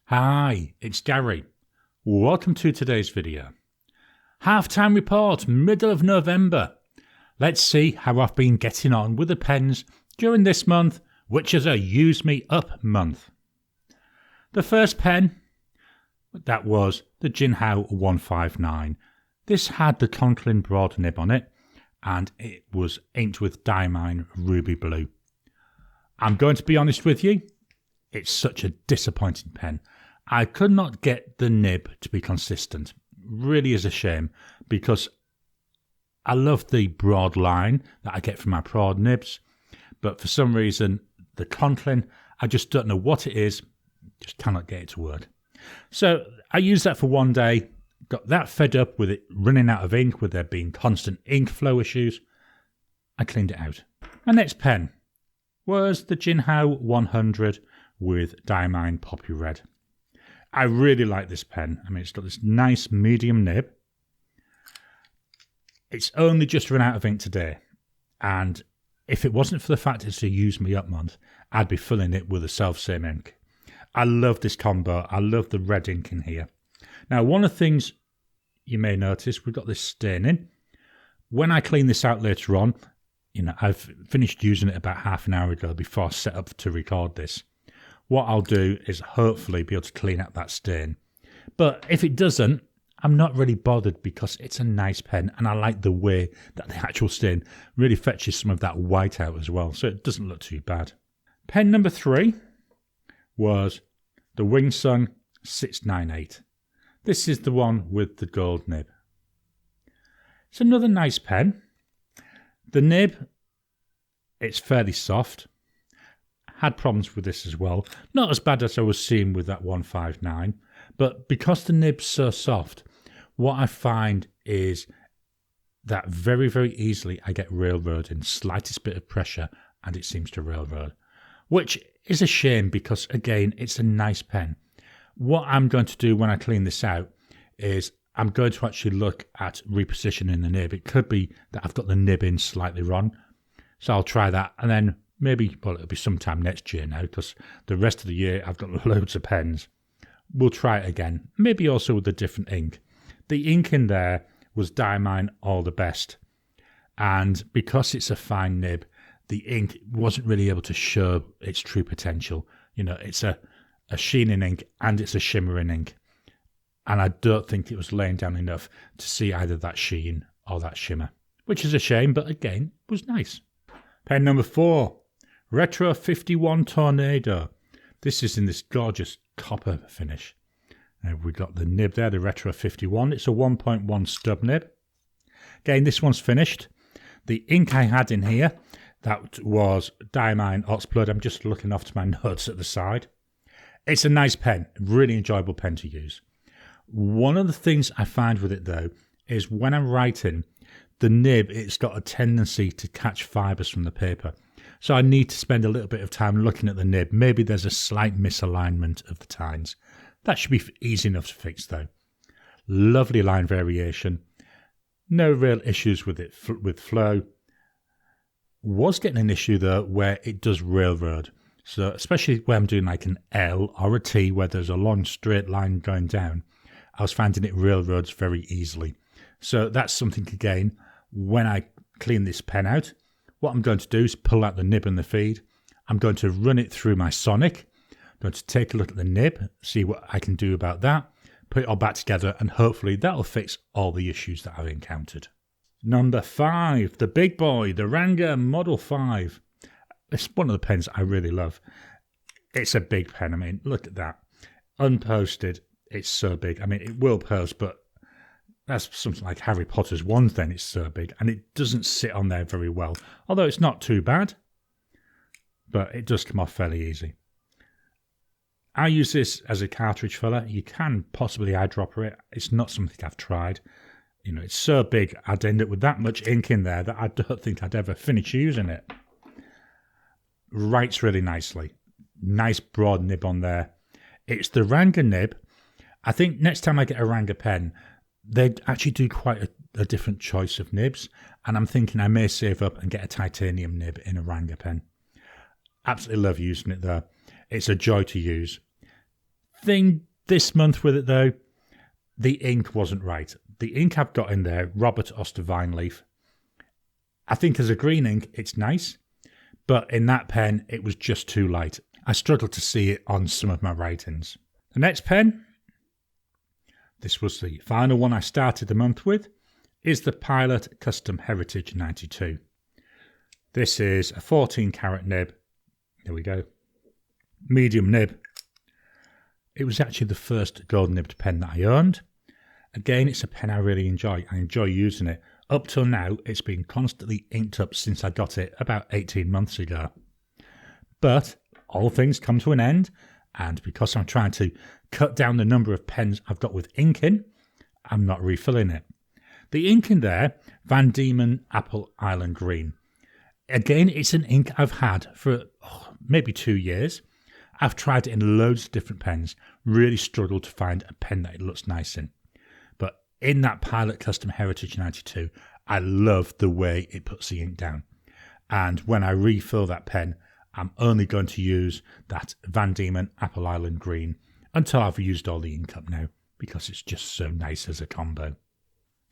Hi, it's Gary. Welcome to today's video. Half-time report, middle of November. Let's see how I've been getting on with the pens during this month, which is a Use Me Up month. The first pen, that was the Jinhao 159. This had the Conklin broad nib on it, and it was inked with Diamine ruby blue. I'm going to be honest with you, it's such a disappointing pen. I could not get the nib to be consistent. Really is a shame, because I love the broad line that I get from my broad nibs, but for some reason the Conklin, I just don't know what it is, just cannot get it to work. So I used that for one day, got that fed up with it running out of ink, with there being constant ink flow issues. I cleaned it out. My next pen was the Jinhao 100 with Diamine Poppy Red. I really like this pen. I mean, it's got this nice medium nib. It's only just run out of ink today, and if it wasn't for the fact it's a Use Me Up month, I'd be filling it with the self-same ink. I love this combo. I love the red ink in here. Now, one of the things you may notice, we've got this staining. When I clean this out later on, I've finished using it about half an hour ago before I set up to record this. What I'll do is hopefully be able to clean out that stain. But if it doesn't, I'm not really bothered, because it's a nice pen and I like the way that the actual stain really fetches some of that white out as well, so it doesn't look too bad. Pen number 3 was the Wing Sung 698. This is the one with the gold nib. It's another nice pen. The nib, it's fairly soft. Had problems with this as well. Not as bad as I was seeing with that 159, but because the nib's so soft, what I find is that very, very easily I get railroading, slightest bit of pressure and it seems to railroad, which is a shame, because again, it's a nice pen. What I'm going to do when I clean this out is I'm going to actually look at repositioning the nib. It could be that I've got the nib in slightly wrong, so I'll try that, and then maybe, well, it'll be sometime next year now, because the rest of the year I've got loads of pens. We'll try it again, maybe also with a different ink. The ink in there was Diamine All the Best, and because it's a fine nib, the ink wasn't really able to show its true potential. It's a sheening ink and it's a shimmering ink, and I don't think it was laying down enough to see either that sheen or that shimmer, which is a shame, but again, it was nice. Pen number 4. Retro 51 Tornado. This is in this gorgeous copper finish. We've got the nib there, the Retro 51. It's a 1.1 stub nib. Again, this one's finished. The ink I had in here, that was Diamine Oxblood. I'm just looking off to my notes at the side. It's a nice pen, really enjoyable pen to use. One of the things I find with it though, is when I'm writing, the nib, it's got a tendency to catch fibres from the paper. So I need to spend a little bit of time looking at the nib. Maybe there's a slight misalignment of the tines. That should be easy enough to fix though. Lovely line variation. No real issues with it with flow. Was getting an issue though where it does railroad. So especially when I'm doing like an L or a T where there's a long straight line going down, I was finding it railroads very easily. So that's something again, when I clean this pen out, what I'm going to do is pull out the nib and the feed. I'm going to run it through my Sonic. I'm going to take a look at the nib, see what I can do about that, put it all back together, and hopefully that'll fix all the issues that I've encountered. Number 5, the big boy, the Ranga Model 5. It's one of the pens I really love. It's a big pen. I mean, look at that. Unposted, it's so big. I mean, it will post, but that's something like Harry Potter's wand then, it's so big, and it doesn't sit on there very well. Although it's not too bad, but it does come off fairly easy. I use this as a cartridge filler. You can possibly eyedropper it. It's not something I've tried. It's so big, I'd end up with that much ink in there that I don't think I'd ever finish using it. Writes really nicely. Nice broad nib on there. It's the Ranga nib. I think next time I get a Ranga pen, they actually do quite a different choice of nibs, and I'm thinking I may save up and get a titanium nib in a Ranga pen. Absolutely love using it though. It's a joy to use. Thing this month with it though, the ink wasn't right. The ink I've got in there, Robert Oster Vine Leaf, I think as a green ink, it's nice, but in that pen, it was just too light. I struggled to see it on some of my writings. The next pen, this was the final one I started the month with, is the Pilot Custom Heritage 92. This is a 14 karat nib. There we go. Medium nib. It was actually the first gold nibbed pen that I owned. Again, it's a pen I really enjoy. I enjoy using it. Up till now, it's been constantly inked up since I got it about 18 months ago. But all things come to an end, and because I'm trying to cut down the number of pens I've got with ink in, I'm not refilling it. The ink in there, Van Diemen Apple Island Green. Again, it's an ink I've had for maybe 2 years. I've tried it in loads of different pens, really struggled to find a pen that it looks nice in. But in that Pilot Custom Heritage 92, I love the way it puts the ink down. And when I refill that pen, I'm only going to use that Van Diemen Apple Island Green until I've used all the ink up now, because it's just so nice as a combo.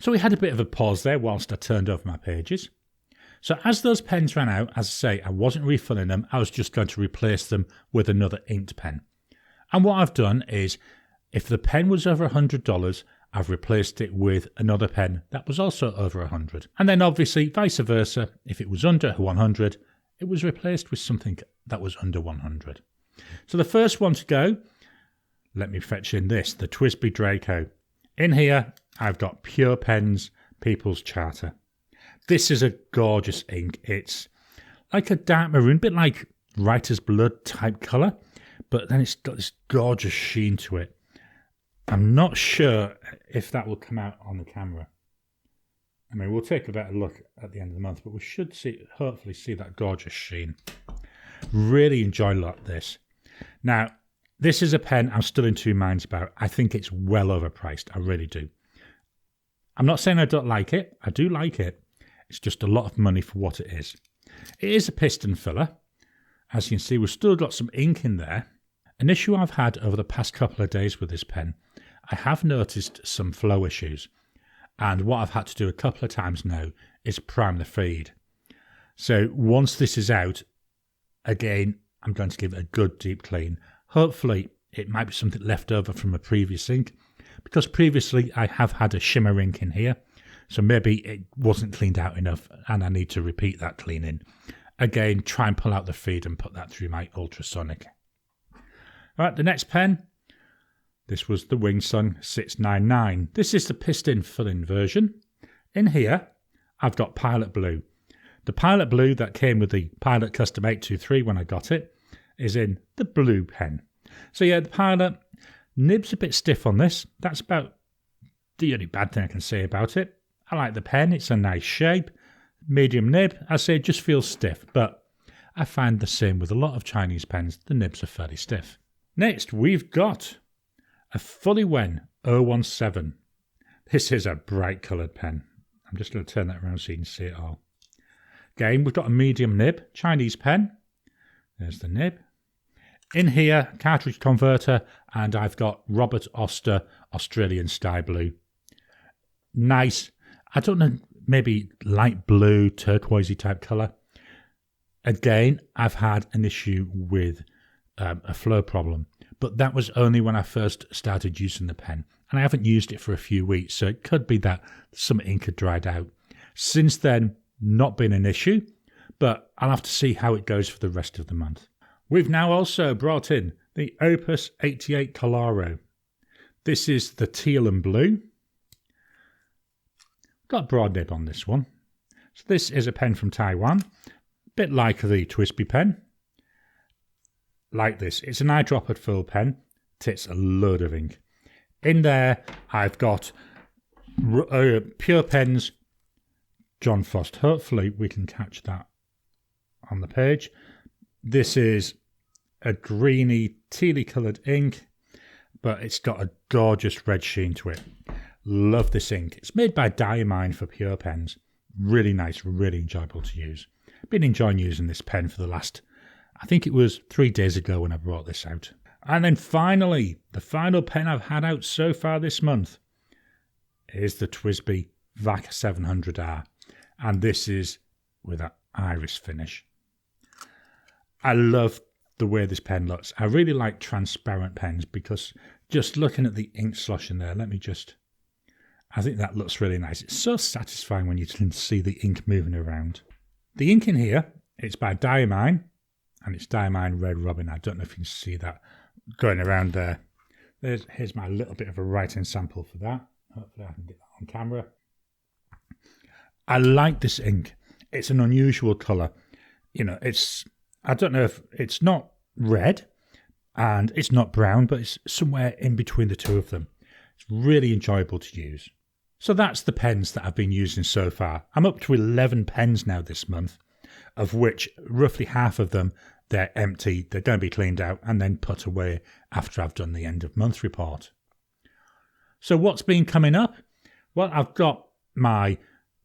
So we had a bit of a pause there whilst I turned over my pages. So as those pens ran out, as I say, I wasn't refilling them. I was just going to replace them with another inked pen. And what I've done is, if the pen was over $100, I've replaced it with another pen that was also over $100. And then obviously vice versa, if it was under $100, it was replaced with something that was under $100. So the first one to go, let me fetch in this, the TWSBI Draco. In here, I've got Pure Pens People's Charter. This is a gorgeous ink. It's like a dark maroon, bit like writer's blood type colour, but then it's got this gorgeous sheen to it. I'm not sure if that will come out on the camera. I mean, we'll take a better look at the end of the month, but we should hopefully see that gorgeous sheen. Really enjoy this. Now, this is a pen I'm still in two minds about. I think it's well overpriced. I really do. I'm not saying I don't like it. I do like it. It's just a lot of money for what it is. It is a piston filler. As you can see, we've still got some ink in there. An issue I've had over the past couple of days with this pen, I have noticed some flow issues. And what I've had to do a couple of times now is prime the feed. So once this is out, again, I'm going to give it a good deep clean. Hopefully, it might be something left over from a previous ink, because previously I have had a shimmer ink in here. So maybe it wasn't cleaned out enough and I need to repeat that cleaning. Again, try and pull out the feed and put that through my ultrasonic. Alright, the next pen. This was the Wing Sun 699. This is the piston filling version. In here, I've got Pilot Blue. The Pilot Blue that came with the Pilot Custom 823 when I got it is in the blue pen. So yeah, the Pilot nib's a bit stiff on this. That's about the only bad thing I can say about it. I like the pen, it's a nice shape. Medium nib, I say it just feels stiff, but I find the same with a lot of Chinese pens, the nibs are fairly stiff. Next, we've got a Fuliwen 017. This is a bright coloured pen. I'm just going to turn that around so you can see it all. Again, we've got a medium nib, Chinese pen. There's the nib. In here, cartridge converter, and I've got Robert Oster Australian Sky Blue. Nice. I don't know, maybe light blue, turquoisey type colour. Again, I've had an issue with a flow problem, but that was only when I first started using the pen, and I haven't used it for a few weeks, so it could be that some ink had dried out. Since then, not been an issue, but I'll have to see how it goes for the rest of the month. We've now also brought in the Opus 88 Kolor. This is the teal and blue. Got a broad nib on this one. So this is a pen from Taiwan, a bit like the TWSBI pen. Like this, it's an eyedropper fill pen. It's a load of ink. In there, I've got Pure Pens John Frost. Hopefully we can catch that on the page. This is a greeny, tealy coloured ink, but it's got a gorgeous red sheen to it. Love this ink. It's made by Diamine for Pure Pens. Really nice, really enjoyable to use. Been enjoying using this pen for the last, I think it was 3 days ago when I brought this out. And then finally, the final pen I've had out so far this month is the TWSBI VAC 700R. And this is with an iris finish. I love the way this pen looks. I really like transparent pens because just looking at the ink slosh in there, I think that looks really nice. It's so satisfying when you can see the ink moving around. The ink in here, it's by Diamine, and it's Diamine Red Robin. I don't know if you can see that going around there. Here's my little bit of a writing sample for that. Hopefully I can get that on camera. I like this ink. It's an unusual colour. I don't know if it's not red and it's not brown, but it's somewhere in between the two of them. It's really enjoyable to use. So that's the pens that I've been using so far. I'm up to 11 pens now this month, of which roughly half of them, they're empty. They're going to be cleaned out and then put away after I've done the end of month report. So what's been coming up? Well, I've got my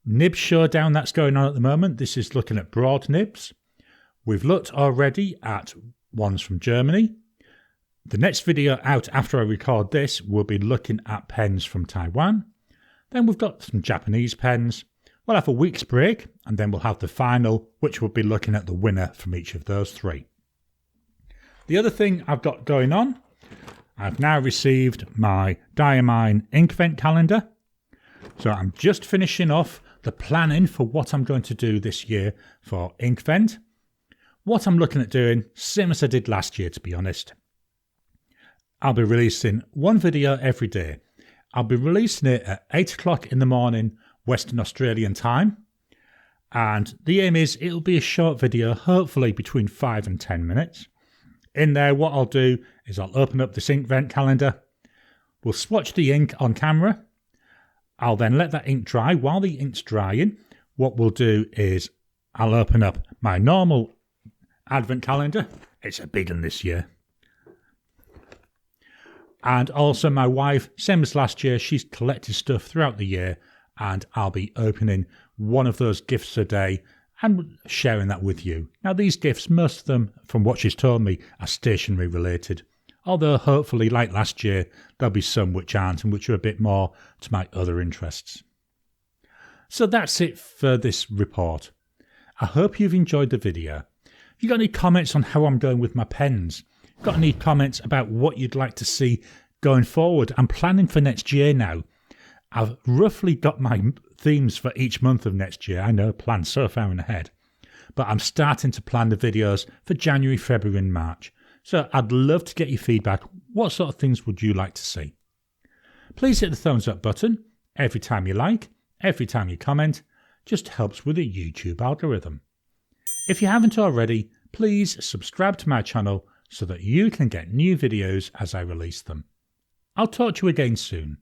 nib showdown that's going on at the moment. This is looking at broad nibs. We've looked already at ones from Germany. The next video out after I record this will be looking at pens from Taiwan. Then we've got some Japanese pens. We'll have a week's break and then we'll have the final, which will be looking at the winner from each of those three. The other thing I've got going on, I've now received my Diamine ink vent calendar. So I'm just finishing off the planning for what I'm going to do this year for ink vent. What I'm looking at doing, same as I did last year, to be honest. I'll be releasing one video every day. I'll be releasing it at 8 o'clock in the morning, Western Australian time. And the aim is it'll be a short video, hopefully between 5 and 10 minutes. In there, what I'll do is I'll open up this ink vent calendar. We'll swatch the ink on camera. I'll then let that ink dry. While the ink's drying, what we'll do is I'll open up my normal advent calendar. It's a big one this year. And also my wife, same as last year, she's collected stuff throughout the year and I'll be opening one of those gifts a day and sharing that with you. Now these gifts, most of them, from what she's told me, are stationery related. Although hopefully, like last year, there'll be some which aren't and which are a bit more to my other interests. So that's it for this report. I hope you've enjoyed the video. If you got any comments on how I'm going with my pens, got any comments about what you'd like to see going forward? I'm planning for next year now. I've roughly got my themes for each month of next year. I know, planned so far in ahead. But I'm starting to plan the videos for January, February and March. So I'd love to get your feedback. What sort of things would you like to see? Please hit the thumbs up button every time you like, every time you comment. Just helps with the YouTube algorithm. If you haven't already, please subscribe to my channel so that you can get new videos as I release them. I'll talk to you again soon.